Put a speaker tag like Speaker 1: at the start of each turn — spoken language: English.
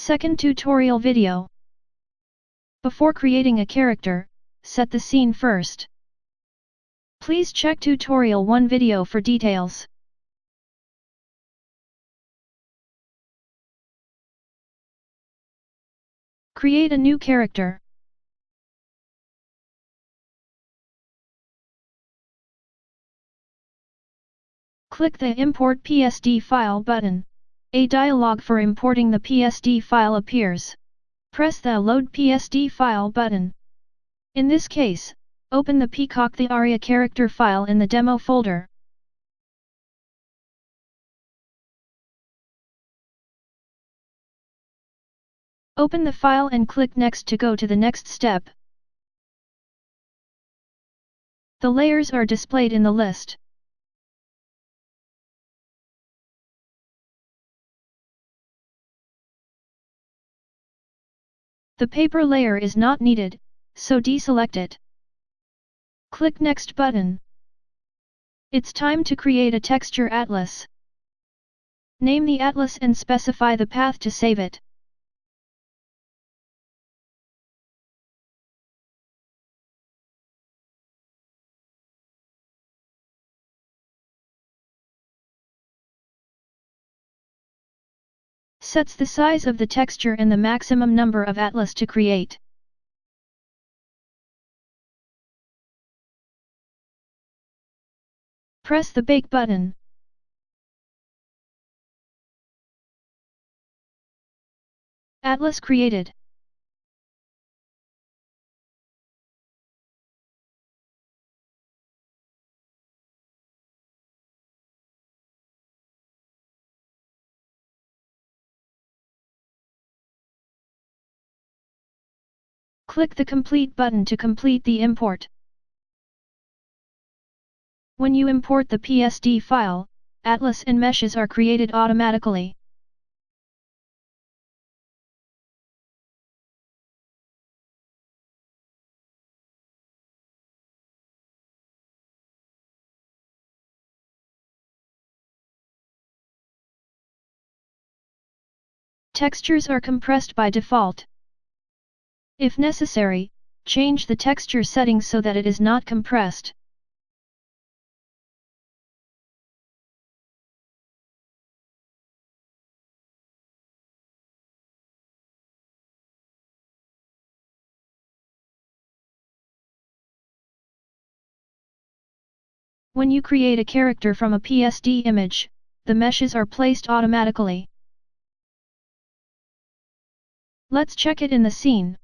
Speaker 1: Second tutorial video. Before creating a character, set the scene first. Please check Tutorial 1 video for details. Create a new character. Click the Import PSD File button. A dialog for importing the PSD file appears. Press the Load PSD File button. In this case, open the Peacock the Aria character file in the demo folder. Open the file and click Next to go to the next step. The layers are displayed in the list. The paper layer is not needed, so deselect it. Click Next button. It's time to create a texture atlas. Name the atlas and specify the path to save it. Sets the size of the texture and the maximum number of atlas to create. Press the Bake button. Atlas created. Click the Complete button to complete the import. When you import the PSD file, atlas and meshes are created automatically. Textures are compressed by default. If necessary, change the texture settings so that it is not compressed. When you create a character from a PSD image, the meshes are placed automatically. Let's check it in the scene.